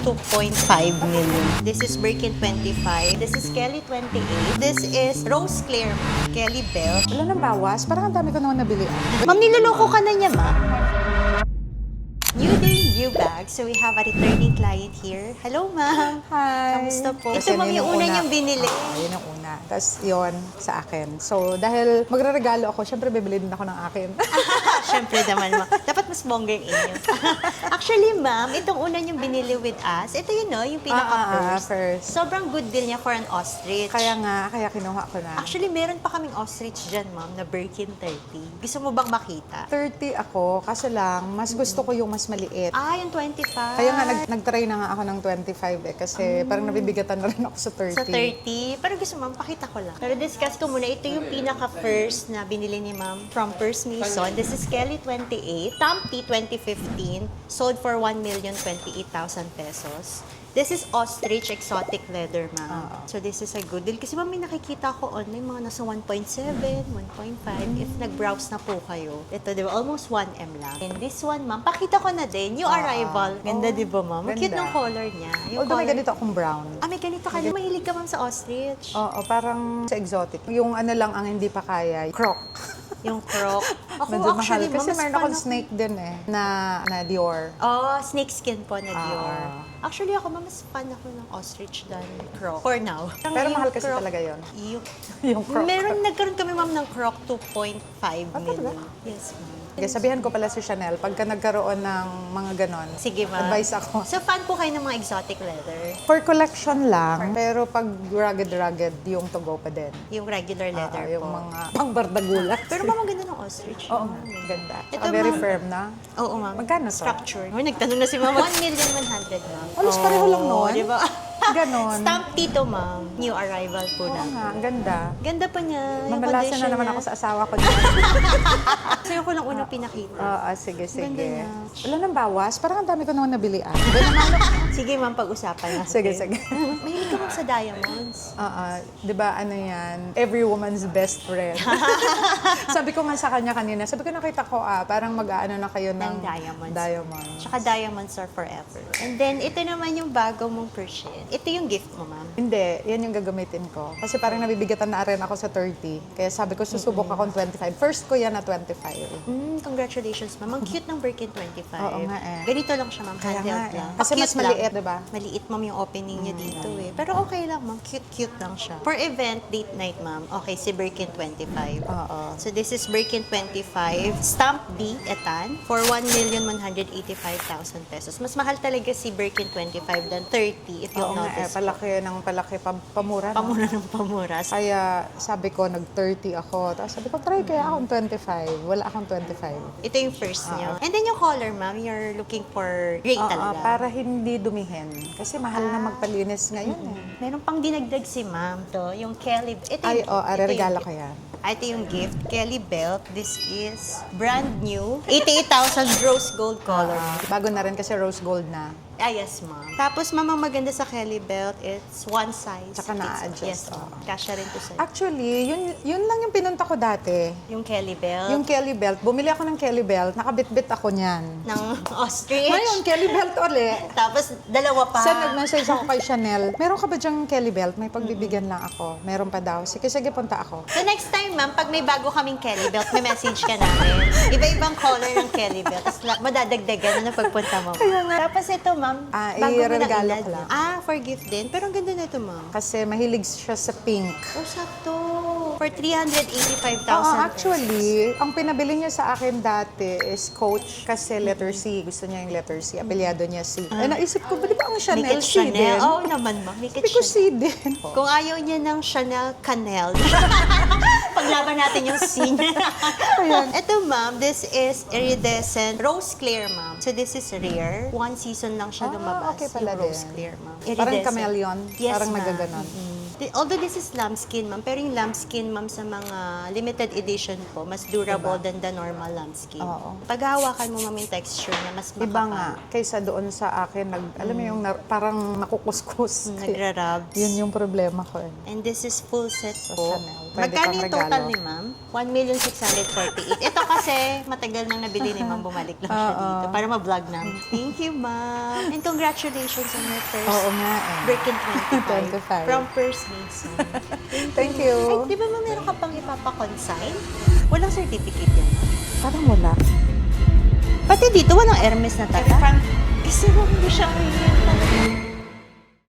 2.5 million. This is Birkin 25. This is Kelly 28. This is Rose Clear, Kelly Belt. Wala nang bawas? Parang ang dami ko naman nabili. Ma'am, niloloko ka na niya, ma'am. New day, new bag. So we have a returning client here. Hello, ma'am. Hi. Kamusta po? Kasi Ito, ma'am, yun yung ang una una. niyang binili. Yun ang una. Tapos yun sa akin. So dahil magre-regalo ako, syempre bibili din ako ng akin. Siyempre naman, ma'am. Dapat mas bongga yung inyo. Actually, ma'am, itong una niyong binili with us, ito yun, no? Yung pinaka-first. First. Sobrang good deal niya for an ostrich. Kaya kinuha ko na. Actually, meron pa kaming ostrich dyan, ma'am, na Birkin 30. Gusto mo bang makita? 30 ako, kaso lang, mas gusto ko yung mas maliit. Ah, yung 25. Kaya nga, nag-try na nga ako ng 25 kasi parang nabibigatan na rin ako sa 30. Sa 30. Pero gusto, ma'am, pakita ko lang. Pero discuss ko muna, ito yung pinaka-first na binili ni ma'am from First Mason. This is Kelly 28. Tampy 2015. Sold for 1,028,000 pesos. This is ostrich exotic leather, ma'am. So this is a good deal. Kasi ma'am, may nakikita ko online, mga nasa 1.7, 1.5. If nag-browse na po kayo. Ito, di ba? Almost 1M lang. And this one, ma'am, pakita ko na din. New arrival. Ganda, di ba, ma'am? Cute ng color niya. Yung Although may ganito akong brown. Ah, may ganito ka. Mahilig ka, ma'am, sa ostrich. Oo, parang sa exotic. Yung ano lang ang hindi pa kaya, croc. Yung croc. Ako, Medyo mahal. actually, Kasi ma'am, meron akong snake din na Dior. Oh, snake skin po na Dior. Ah. Actually, ako, mas fan ako ng ostrich than croc. For now. Pero Yung mahal kasi croc- talaga yun. Yung, Yung croc. nagkaroon kami, ma'am, ng croc 2.5 million. talaga? Yes, ma'am. Okay, sabihan ko pala si Chanel, pagka nagkaroon ng mga ganon, Sige, ma'am. advice ako. So, fan po kayo ng mga exotic leather? For collection lang, pero pag rugged, yung to go pa din. Yung regular leather Yung po? mga pang bardagulat. Pero ma'am, ang ganda ng ostrich. Oo, ma'am. ganda. Ito, Saka very ma'am. firm na. Oo, ma'am. Magkano to? Structure. Oh, nagtanong na si ma'am. 1,100,000, ma'am. Halos pareho lang Oo, nun. di ba? Ganon. Stamp dito, ma'am. New arrival po Oo na. nga, ang ganda. Ganda pa niya. Yung Mamalasan na condition naman niya. ako sa asawa ko dyan. Sa'yo ko lang unang pinakita. Oo, sige. Ganda niya. Wala nang bawas? Parang ang dami ko naman nabili. Sige, ma'am, pag-usapan natin. Sige. Mahilig ka ma'am sa diamonds. Oo, di ba ano yan? Every woman's best friend. Sabi ko nga sa kanya kanina, sabi ko nakita ko parang mag-aano na kayo ng Diamonds. Tsaka diamonds are forever. And then, ito naman yung bago mong Persian. Ito yung gift mo, ma'am. Hindi, yan yung gagamitin ko. Kasi parang nabibigatan na rin ako sa 30. Kaya sabi ko, susubok akong 25. First ko yan na 25. Congratulations, ma'am. Ang cute ng Birkin 25. Oo nga eh. Ganito lang siya, ma'am. Kaya Handheld nga eh. lang. Kasi Cute mas maliit, lang. diba? Maliit, ma'am, yung opening niya dito eh. Pero okay lang, ma'am. Cute lang siya. For event, date night, ma'am. Okay, si Birkin 25. Oo. So this is Birkin 25, stamp B, etan, for 1,185,000 pesos. Mas mahal talaga si Birkin 25 than 30 if you'll Oo nga eh, notice. palaki, pamura. No? Pamura ng pamura. Kaya sabi ko, nag-30 ako. Tapos sabi ko, try kaya akong 25. Wala akong 25. Ito yung first niyo. And then yung color, ma'am, you're looking for gray talaga. Para hindi dumihin. Kasi mahal na magpalinis ngayon eh. Meron pang dinagdag si ma'am to, yung Kelly. Ito yung, regalo ko yan. Ito yung gift, Kelly Belt. This is brand new. 88,000 rose gold color. Bago na rin kasi rose gold na. Yes, ma'am. Tapos, ma'am, ang maganda sa Kelly Belt, it's one size. Tsaka na-adjust, Yes, ma'am. Kasya rin to sa'yo. Actually, yun lang yung pinunta ko dati. Yung Kelly Belt Yung Kelly Belt. Bumili ako ng Kelly Belt. Nakabit-bit ako niyan. ng ostrich. Ngayon, Kelly Belt ulit. Tapos, dalawa pa. Sa nag-message ako kay Chanel, meron ka ba dyang Kelly Belt? May pagbibigyan lang ako. Meron pa daw. Sige, punta ako. So, next time, ma'am, pag may bago kaming Kelly Belt, may message ka namin. Iba-ibang color ng Kelly Belt. Tapos, madadagdagan na pagpunta mo. Tapos, ito, ma'am, bago mo na i-regalo ilad. ko lang. For gift din. Pero ang ganda na ito, ma'am. Kasi mahilig siya sa pink. Oh, sakto. For 385,000 Oo, actually, ang pinabili niya sa akin dati is Coach kasi letter C. Gusto niya yung letter C. Apelyado niya C. Naisip ko, ba di ba ang Chanel Make it C din? Chanel. Oo naman, ma'am. Make it Sabi ko Chanel. C din. Kung ayaw niya ng Chanel Canel, paglaban natin yung C niya. Ito, ma'am, this is iridescent rose clear, ma'am. So, this is rare. One season lang siya lumabas. okay pala yung rose din. clear, ma'am. Parang Iridescent. chameleon. Yes, Parang ma'am. nagaganon. Although this is lambskin, ma'am, pero yung lambskin, ma'am, sa mga limited edition po, mas durable than the normal lambskin. Oo. Pag hawakan mo, ma'am, yung texture niya, mas makapal. Iba nga, kaysa doon sa akin, alam mo yung parang nakukuskus. Nagra-rubs. Yun yung problema ko eh. And this is full set Sa po. Chanel. pwede Magkano pang yung regalo. total ni ma'am? 1,648,000. Ito kasi matagal nang nabili ni ma'am, bumalik lang siya dito para ma-vlog namin. Thank you, ma'am. And congratulations on your first Oo nga eh. Birkin 25. 25. From First Mason. Thank you. Ay, di ba ma'am, meron ka pang ipapa-consign? Walang certificate yan. Parang wala. Pati dito, walang Hermes na tata. Kasi mo hindi siya ngayon.